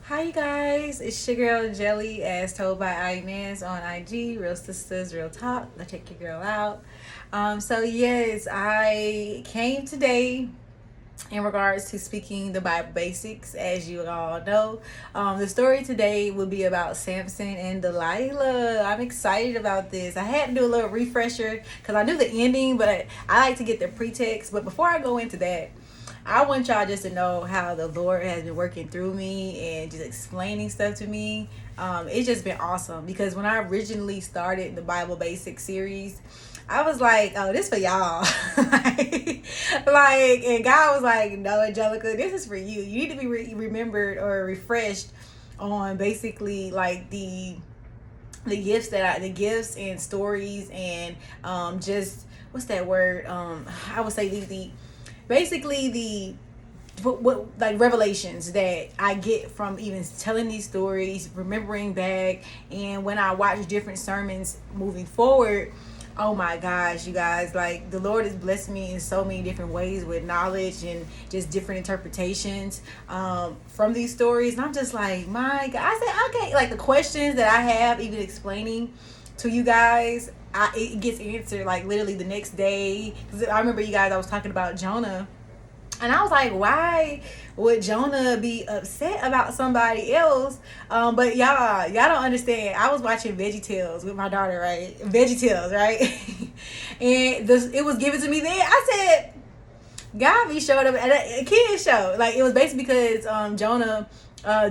Hi, you guys. It's your girl Jelly, as told by Inez on IG. Real sisters, real talk. Let's check your girl out. Yes, I came today in regards to speaking the Bible basics, as you all know. The story today will be about Samson and Delilah. I'm excited about this. I had to do a little refresher because I knew the ending, but I like to get the pretext. But before I go into that, I want y'all just to know how the Lord has been working through me and just explaining stuff to me. It's just been awesome because when I originally started the Bible Basics series, I was like, oh, this for y'all. And God was like, no, Angelica, this is for you. You need to be remembered or refreshed on basically like the gifts and stories and just what's that word? I would say the basically the what like revelations that I get from even telling these stories, remembering back, and when I watch different sermons moving forward. Oh my gosh, you guys, like the Lord has blessed me in so many different ways with knowledge and just different interpretations from these stories. And I'm just like, my God, I said, okay, like the questions that I have, even explaining to you guys, it gets answered like literally the next day. Because I remember you guys, I was talking about Jonah. And I was like, why would Jonah be upset about somebody else? But y'all don't understand. I was watching VeggieTales with my daughter, right? VeggieTales, right? And it was given to me then. I said, God be showed up at a kid show. Like, it was basically because Jonah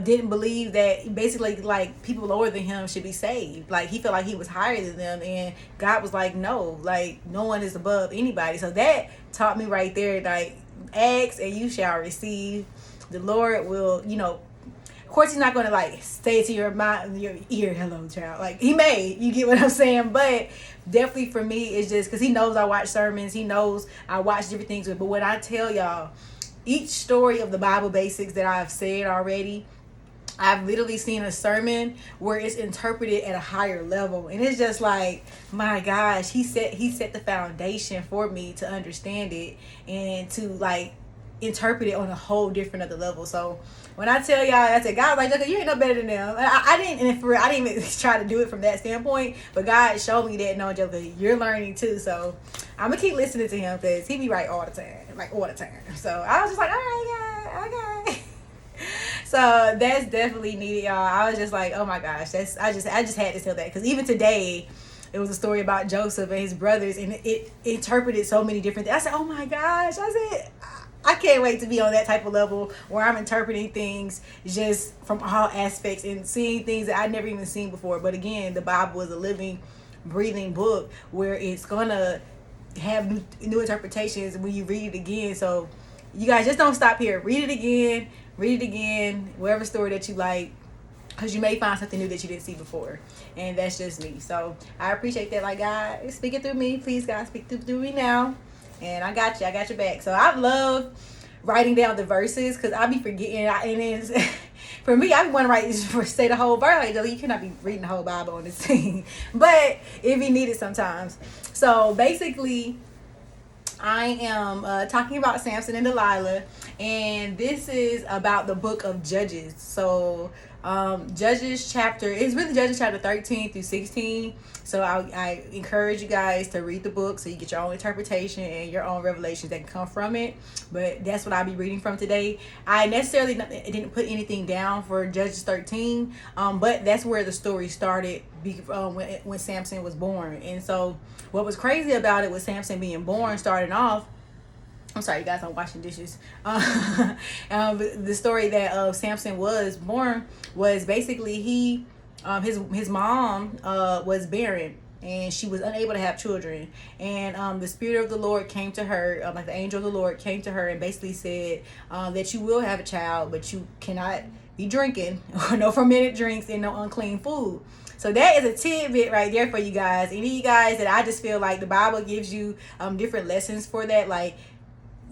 didn't believe that basically like people lower than him should be saved. Like he felt like he was higher than them, and God was like, no, like no one is above anybody. So that taught me right there, like ask and you shall receive. The Lord will, of course he's not going to like stay to your mind, your ear, hello child, like he may, you get what I'm saying. But definitely for me, it's just because he knows I watch sermons, he knows I watch different things. But when I tell y'all each story of the Bible basics that I've said already, I've literally seen a sermon where it's interpreted at a higher level, and it's just like, my gosh, he set the foundation for me to understand it and to like interpret it on a whole different other level. So when I tell y'all, I said, God, like, look, you ain't no better than them. I didn't, and for real, I didn't even try to do it from that standpoint, but God showed me that, no, Joker, you're learning too. So I'm gonna keep listening to him because he be right all the time, like all the time. So I was just like, all right, God, okay. So that's definitely needed, y'all. I was just like, oh my gosh, I just had to tell that because even today, it was a story about Joseph and his brothers, and it interpreted so many different things. I said, oh my gosh, I said, I can't wait to be on that type of level where I'm interpreting things just from all aspects and seeing things that I'd never even seen before. But again, the Bible is a living, breathing book where it's gonna have new interpretations when you read it again. So you guys just don't stop here. Read it again, whatever story that you like, because you may find something new that you didn't see before. And that's just me. So I appreciate that. Like, God, speak it through me. Please, God, speak through me now. And I got you. I got your back. So I love writing down the verses because I be forgetting. And then for me, I want to write, say the whole verse. Like, you cannot be reading the whole Bible on this thing. But it be needed sometimes. So basically, I am talking about Samson and Delilah, and this is about the book of Judges. So, Judges chapter, it's really Judges chapter 13 through 16. So, I encourage you guys to read the book so you get your own interpretation and your own revelations that can come from it. But that's what I'll be reading from today. I necessarily didn't put anything down for Judges 13, but that's where the story started when Samson was born. And so, what was crazy about it was Samson being born, starting off. I'm sorry, you guys, I'm washing dishes. The story that Samson was born was basically his mom was barren, and she was unable to have children. And the spirit of the Lord came to her, like the angel of the Lord came to her and basically said that you will have a child, but you cannot be drinking or no fermented drinks and no unclean food. So that is a tidbit right there for you guys. Any of you guys that I just feel like the Bible gives you different lessons for that, like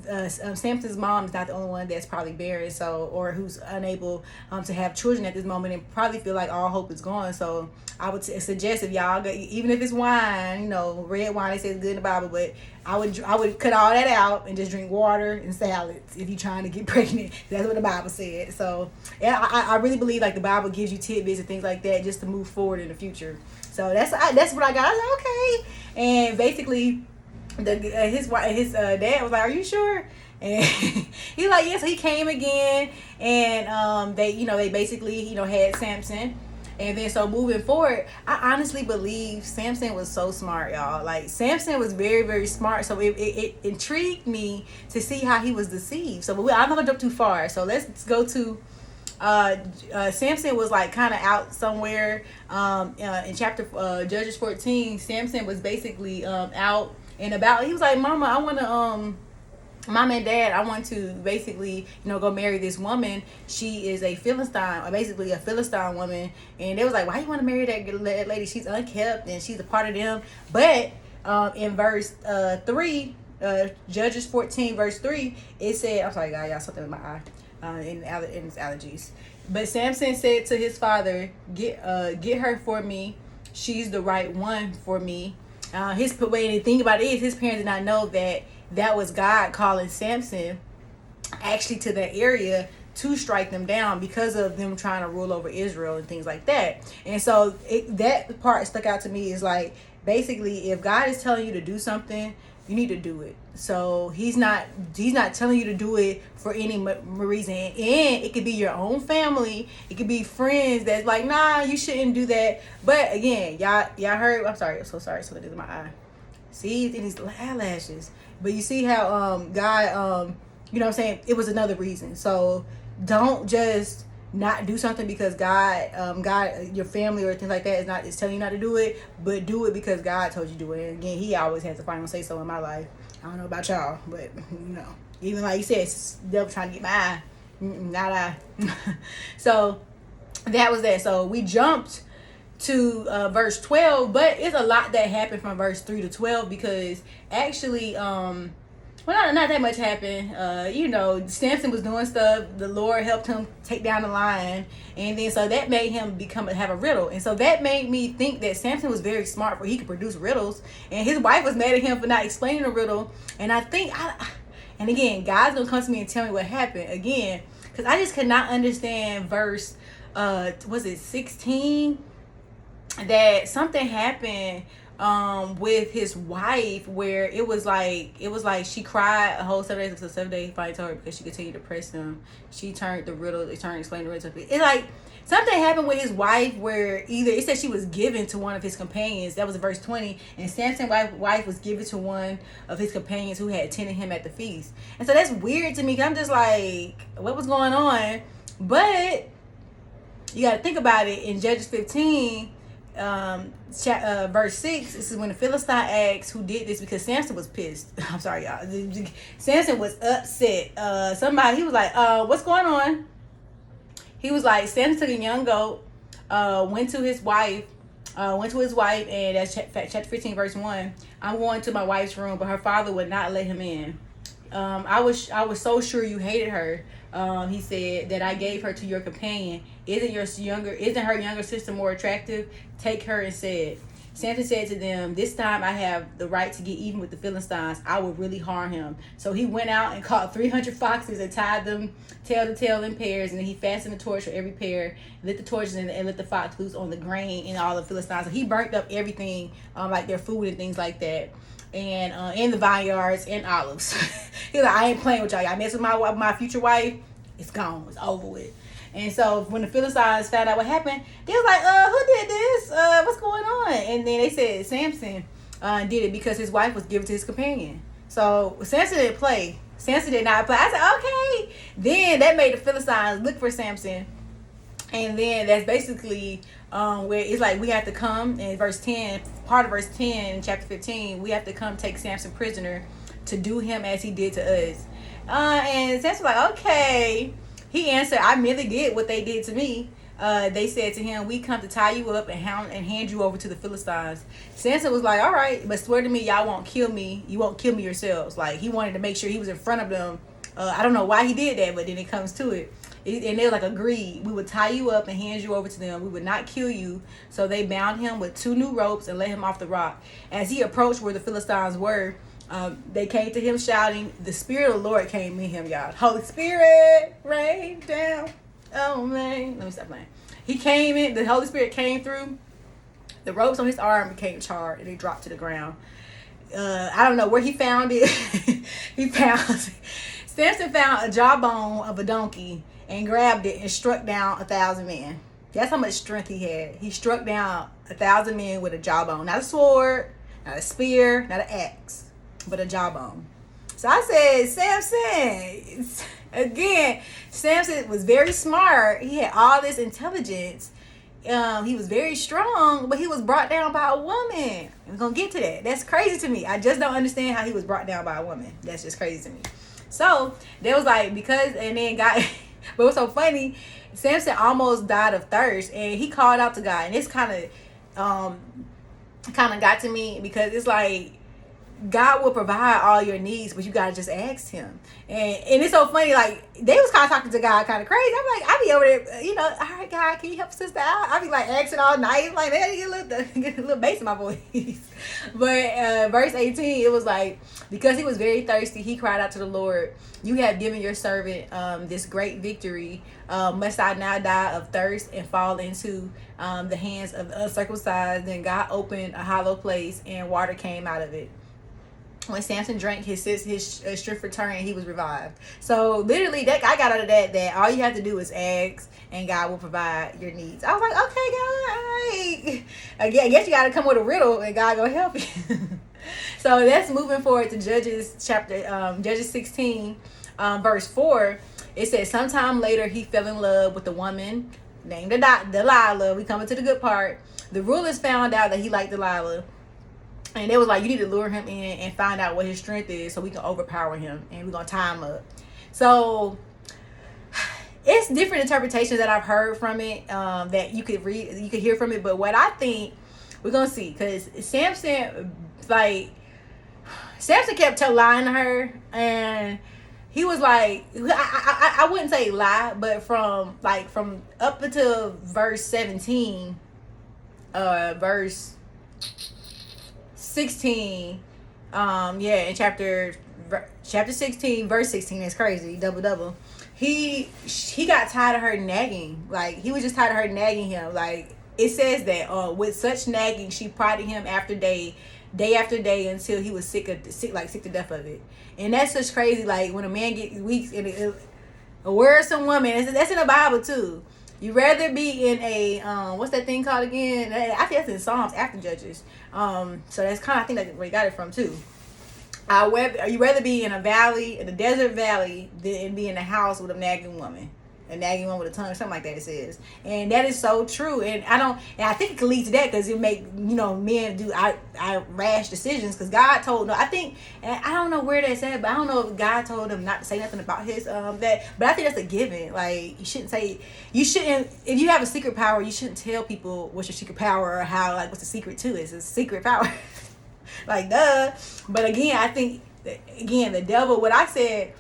Samson's mom is not the only one that's probably barren, so, or who's unable to have children at this moment, and probably feel like all hope is gone. So I would suggest, if y'all, even if it's wine, red wine, they say it's good in the Bible, but I would cut all that out and just drink water and salads if you're trying to get pregnant. That's what the Bible said. So yeah, I really believe like the Bible gives you tidbits and things like that just to move forward in the future. So that's what I got. I was like, okay, and basically his dad was like, "Are you sure?" And he's like, "Yes." So he came again, and they basically had Samson. And then so moving forward, I honestly believe Samson was so smart, y'all. Like Samson was very, very smart. So it intrigued me to see how he was deceived. So I'm not gonna jump too far. So let's go to Samson was like kind of out somewhere in chapter Judges 14. Samson was basically out and about. He was like, "Mama, I want to Mom and Dad, I want to basically, go marry this woman. She is a Philistine, basically a Philistine woman." And they was like, "Why you want to marry that lady? She's unkept and she's a part of them." But in verse 3, Judges 14, verse 3, it said, I'm sorry, guys, y'all, something in my eye, in its allergies. But Samson said to his father, get her for me. She's the right one for me. His way to think about it is his parents did not know that was God calling Samson actually to that area to strike them down because of them trying to rule over Israel and things like that. And so that part stuck out to me, is like, basically, if God is telling you to do something, you need to do it. So he's not telling you to do it for any reason. And it could be your own family. It could be friends that's like, "Nah, you shouldn't do that." But again, y'all heard, I'm sorry, I'm so sorry, something in my eye. See, in these eyelashes. But you see how God, you know what I'm saying, it was another reason. So don't just not do something because God, your family or things like that is telling you not to do it, but do it because God told you to do it. And again, he always has the final say so in my life. I don't know about y'all, but even like you said, devil trying to get my eye, not I. So that was that. So we jumped to verse 12, but it's a lot that happened from verse 3 to 12, because actually not that much happened. Samson was doing stuff. The Lord helped him take down the lion, and then so that made him have a riddle. And so that made me think that Samson was very smart, for he could produce riddles, and his wife was mad at him for not explaining the riddle. And I think and again, God's gonna come to me and tell me what happened again, because I just could not understand verse was it 16, that something happened with his wife, where it was like she cried a whole 7 days. So 7 days he finally told her, because she continued to press him. She turned the riddle, explained the riddle. It's like something happened with his wife, where either it said she was given to one of his companions. That was verse 20. And Samson's wife was given to one of his companions who had attended him at the feast. And so that's weird to me, because I'm just like, what was going on? But you got to think about it. In Judges 15, verse 6, this is when the Philistine asks who did this, because Samson was pissed. I'm sorry, y'all. Samson was upset. He was like, "What's going on?" He was like, Samson took a young goat, went to his wife, and that's chapter 15, verse 1. "I'm going to my wife's room, but her father would not let him in. I was so sure you hated her," he said, "that I gave her to your companion. Isn't her younger sister more attractive? Take her instead." Samson said to them, "This time I have the right to get even with the Philistines. I will really harm him." So he went out and caught 300 foxes and tied them tail to tail in pairs, and then he fastened a torch for every pair, lit the torches, and let the fox loose on the grain and all the Philistines. So he burnt up everything, like their food and things like that, and in the vineyards and olives. He's like, "I ain't playing with y'all. Y'all mess with my future wife, it's gone. It's over with." And so when the Philistines found out what happened, they was like, "Who did this? What's going on?" And then they said Samson did it because his wife was given to his companion. So Samson didn't play. Samson did not play. I said, okay. Then that made the Philistines look for Samson. And then that's basically where it's like we have to come in verse 10, part of verse 10 in chapter 15, we have to come take Samson prisoner to do him as he did to us. And Samson was like, okay. He answered, "I merely did what they did to me." they said to him, we come to tie you up and hand you over to the Philistines. Samson was like, all right, but swear to me y'all won't kill me. You won't kill me yourselves. Like, he wanted to make sure he was in front of them. I don't know why he did that, but then it comes to it. And they were like, agreed. We would tie you up and hand you over to them. We would not kill you. So they bound him with 2 new ropes and let him off the rock. As he approached where the Philistines were, they came to him shouting. The Spirit of the Lord came in him, y'all. Holy Spirit, rain down. Oh, man. Let me stop playing. He came in. The Holy Spirit came through. The ropes on his arm became charred, and they dropped to the ground. I don't know where he found it. Samson found a jawbone of a donkey and grabbed it and struck down 1,000 men. That's how much strength he had. He struck down 1,000 men with a jawbone. Not a sword, not a spear, not an axe, but a jawbone. So I said, Samson, again, Samson was very smart. He had all this intelligence. He was very strong, but he was brought down by a woman. I'm going to get to that. That's crazy to me. I just don't understand how he was brought down by a woman. That's just crazy to me. So they was like, and then God, but what's so funny, Samson almost died of thirst, and he called out to God, and this kind of got to me, because it's like, God will provide all your needs, but you gotta just ask him. And it's so funny, like, they was kind of talking to God kind of crazy. I'm like, I be over there, all right, God, can you help sister out? I be like asking all night, like, man, get a little bass in my voice. But verse 18, it was like, because he was very thirsty, he cried out to the Lord, you have given your servant this great victory. Must I now die of thirst and fall into the hands of the uncircumcised? Then God opened a hollow place, and water came out of it. When Samson drank, his strength returned, and he was revived. So literally, that I got out of that all you have to do is ask, and God will provide your needs. I was like, okay, God, all right. I guess you got to come with a riddle, and God gonna help you. So that's moving forward to Judges 16, verse 4. It says, sometime later he fell in love with a woman named Delilah. We coming to the good part. The rulers found out that he liked Delilah. And they was like, you need to lure him in and find out what his strength is so we can overpower him, and we're going to tie him up. So it's different interpretations that I've heard from it, that you could read, you could hear from it. But what I think, we're going to see, because Samson kept lying to her, and he was like, I wouldn't say lie, but from up until verse 17, verse 16, in chapter 16, verse 16, is crazy, double. He got tired of her nagging. Like, he was just tired of her nagging him. Like, it says that with such nagging, she prodded him day after day, until he was sick to death of it. And that's just crazy. Like, when a man gets weak and a worrisome woman, that's in the Bible too. You rather be in a what's that thing called again? I think that's in Psalms after Judges. So that's kind of, I think that's where you got it from too. You rather be in a valley, in a desert valley, than be in a house with a nagging woman with a tongue, something like that, it says. And that is so true. And I think it can lead to that, because it make men do rash decisions, because God told them, I think, and I don't know where that's at, but I don't know if God told them not to say nothing about his that, but I think that's a given. Like, if you have a secret power, you shouldn't tell people what's your secret power, or how, like, what's the secret to it. It's a secret power. Like, duh. But again, I think the devil, what I said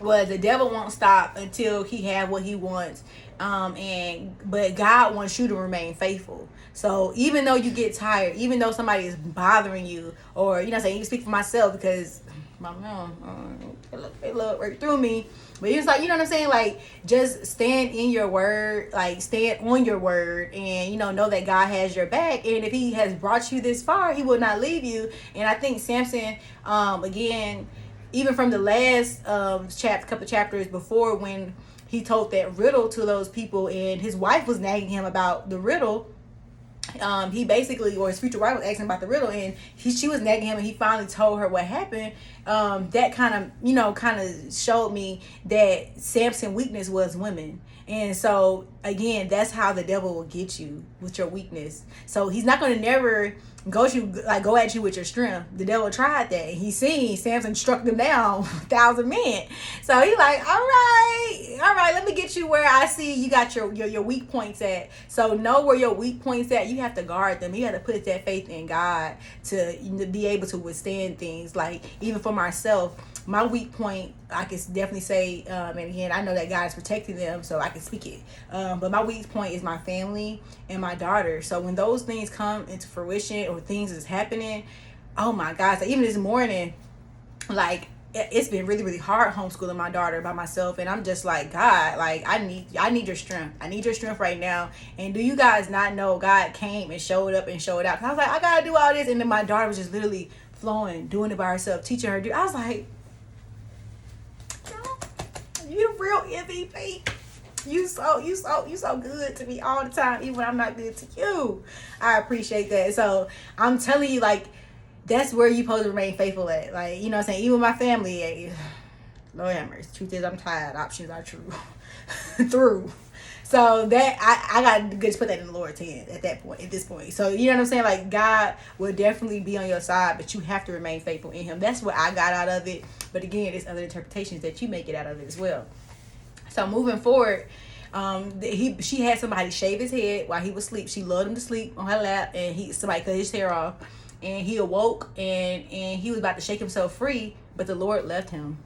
was, the devil won't stop until he have what he wants, but God wants you to remain faithful. So even though you get tired, even though somebody is bothering you, or saying, you speak for myself, because my mom, it looked right through me. But it's like, you know what I'm saying? Like, just stand in your word, like, stand on your word, and, know that God has your back. And if he has brought you this far, he will not leave you. And I think Samson, again, even from the last couple chapters before, when he told that riddle to those people, and his wife was nagging him about the riddle, he basically, or his future wife was asking about the riddle, and she was nagging him, and he finally told her what happened. That kind of showed me that Samson's weakness was women. And so again, that's how the devil will get you, with your weakness. So he's not going to never go at you with your strength. The devil tried that. He seen Samson struck them down 1,000 men. So he like, all right, let me get you where I see you got your weak points at. So know where your weak points at. You have to guard them. You have to put that faith in God to be able to withstand things. Like even for myself, my weak point, I can definitely say, and again, I know that God is protecting them, so I can speak it. But my weak point is my family and my daughter. So when those things come into fruition or things is happening, oh my gosh, like even this morning, like it's been really, really hard homeschooling my daughter by myself. And I'm just like, God, like I need your strength. I need your strength right now. And do you guys not know God came and showed up and showed out? Cause I was like, I gotta do all this. And then my daughter was just literally flowing, doing it by herself, teaching her. I was like, you the real MVP. You so good to me all the time, even when I'm not good to you. I appreciate that. So I'm telling you, like, that's where you supposed to remain faithful at. Like, you know what I'm saying? Even my family, Lord have mercy. Truth is, I'm tired. Options are true. Through. So that I got to just put that in the Lord's hand at this point. So you know what I'm saying? Like God will definitely be on your side, but you have to remain faithful in Him. That's what I got out of it. But again, there's other interpretations that you may get out of it as well. So moving forward, she had somebody shave his head while he was asleep. She loved him to sleep on her lap, and somebody cut his hair off, and he awoke and he was about to shake himself free, but the Lord left him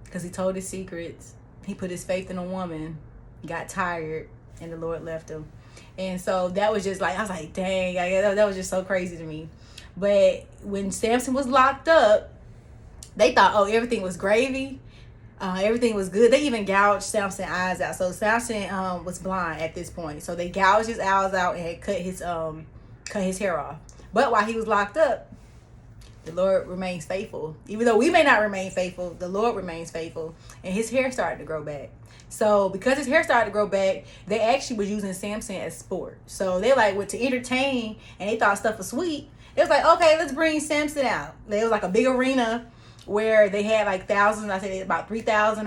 because He told his secrets. He put his faith in a woman, got tired, and the Lord left him. And so that was just like, I was like, dang, that was just so crazy to me. But when Samson was locked up, they thought, oh, everything was gravy. Everything was good. They even gouged Samson's eyes out. So Samson was blind at this point. So they gouged his eyes out and had cut his hair off. But while he was locked up, the Lord remains faithful. Even though we may not remain faithful, the Lord remains faithful. And his hair started to grow back. So because his hair started to grow back, they actually was using Samson as sport. So they like went to entertain, and they thought stuff was sweet. It was like, okay, let's bring Samson out. There was like a big arena where they had like thousands, I say about 3,000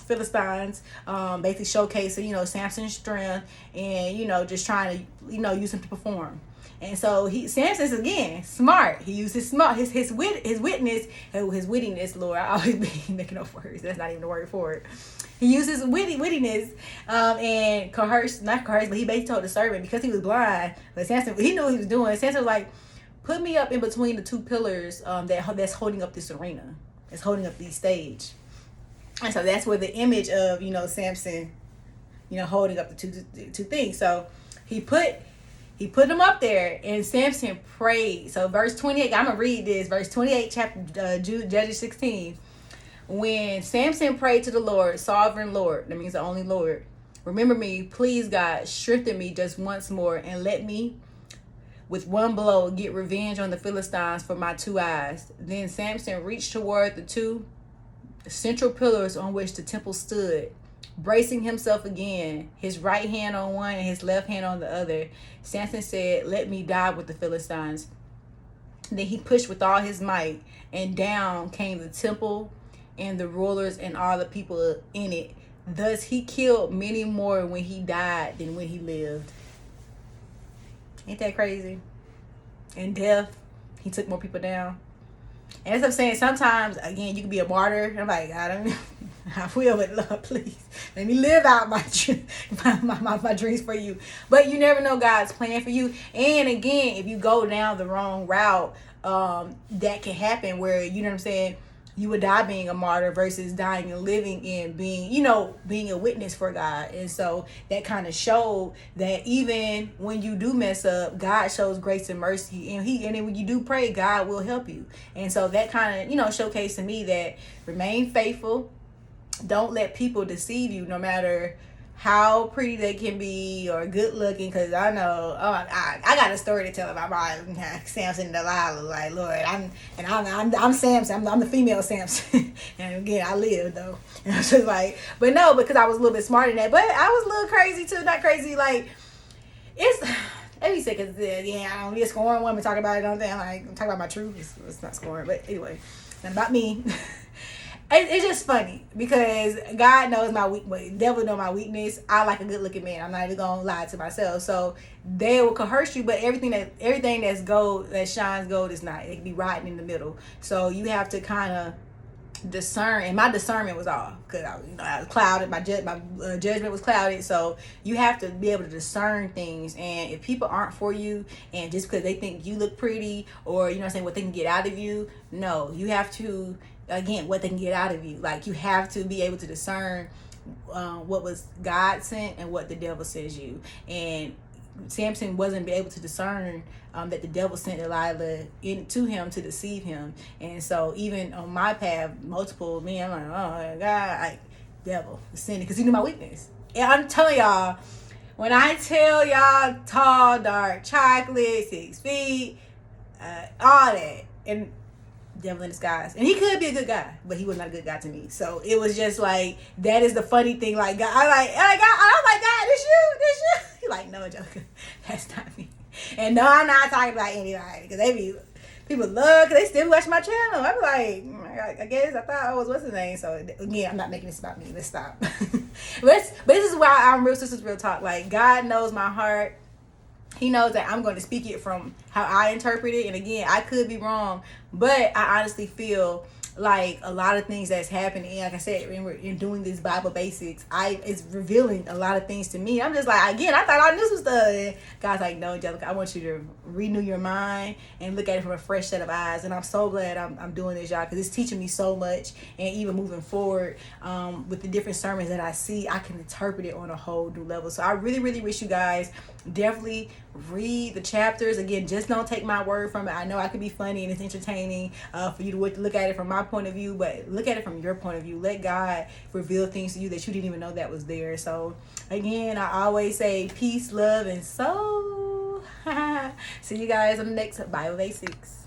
Philistines, basically showcasing, Samson's strength and, just trying to, use him to perform. And so Samson's again smart. He used his wittiness, Lord. I always be making up words. That's not even the word for it. He used his wittiness and not coerced, but he basically told the servant, because he was blind, but Samson, he knew what he was doing. Samson was like, put me up in between the two pillars that's holding up this arena, that's holding up the stage. And so that's where the image of, Samson, holding up the two things. So he put him up there, and Samson prayed. So verse 28, I'm going to read this. Verse 28, chapter Judges 16. When Samson prayed to the Lord, sovereign Lord, that means the only Lord, remember me, please God, strengthen me just once more, and let me, with one blow, get revenge on the Philistines for my two eyes. Then Samson reached toward the two central pillars on which the temple stood, bracing himself again, his right hand on one and his left hand on the other. Samson said, let me die with the Philistines. Then he pushed with all his might, and down came the temple and the rulers and all the people in it. Thus he killed many more when he died than when he lived. Ain't that crazy? In death, he took more people down. And as I'm saying, sometimes, again, you can be a martyr. I'm like, I will, but Lord, please, let me live out my dreams for you. But you never know God's plan for you. And again, if you go down the wrong route, that can happen where, you know what I'm saying, you would die being a martyr versus dying and living and being a witness for God. And so that kind of showed that even when you do mess up, God shows grace and mercy, and then when you do pray, God will help you. And so that kind of, showcased to me that remain faithful. Don't let people deceive you, no matter how pretty they can be or good looking, because I know, I got a story to tell about my Samson and Delilah. Like, Lord, I'm Samson. I'm the female Samson. And again, I live though. And I was just like, but no, because I was a little bit smarter than that. But I was a little crazy too. Not crazy, like it's. Every second, I don't be a scoring woman talking about it. I'm talking about my truth. It's not scoring, but anyway, not about me. It's just funny because God knows my weak, the devil know my weakness. I like a good looking man. I'm not even gonna lie to myself. So they will coerce you, but everything that's gold, that shines gold, is not. It can be rotten in the middle. So you have to kind of discern, and my discernment was off because I was clouded. My judgment was clouded. So you have to be able to discern things, and if people aren't for you, and just because they think you look pretty, or you know what I'm saying, what they can get out of you, no, you have to, again, what they can get out of you. Like, you have to be able to discern what was God sent and what the devil says you. And Samson wasn't able to discern that the devil sent Delilah into him to deceive him. And so even on my path, multiple men, I'm like, oh God, devil sent it, because he knew my weakness. And I'm telling y'all, when I tell y'all, tall, dark, chocolate, 6 feet, all that, and devil in disguise. And he could be a good guy, but he was not a good guy to me. So it was just like, that is the funny thing. Like, God, I was like, God, this you? He's like, no, Joker, that's not me. And no, I'm not talking about anybody, because people love, because they still watch my channel. I be like, I guess I thought I was, what's his name? So again, I'm not making this about me. Let's stop. But this is why I'm Real Sisters Real Talk. Like, God knows my heart. He knows that I'm going to speak it from how I interpret it. And again, I could be wrong, but I honestly feel like a lot of things that's happening, like I said, in doing this Bible basics, it's revealing a lot of things to me. I'm just like, again, I thought I knew some stuff. And God's like, no, Angelica, I want you to renew your mind and look at it from a fresh set of eyes. And I'm so glad I'm doing this, y'all, because it's teaching me so much. And even moving forward with the different sermons that I see, I can interpret it on a whole new level. So I really, really wish you guys definitely read the chapters. Again, just don't take my word from it. I know I could be funny and it's entertaining for you to look at it from my point of view, but look at it from your point of view. Let God reveal things to you that you didn't even know that was there. So again, I always say peace, love, and soul. See you guys on the next Bible Basics.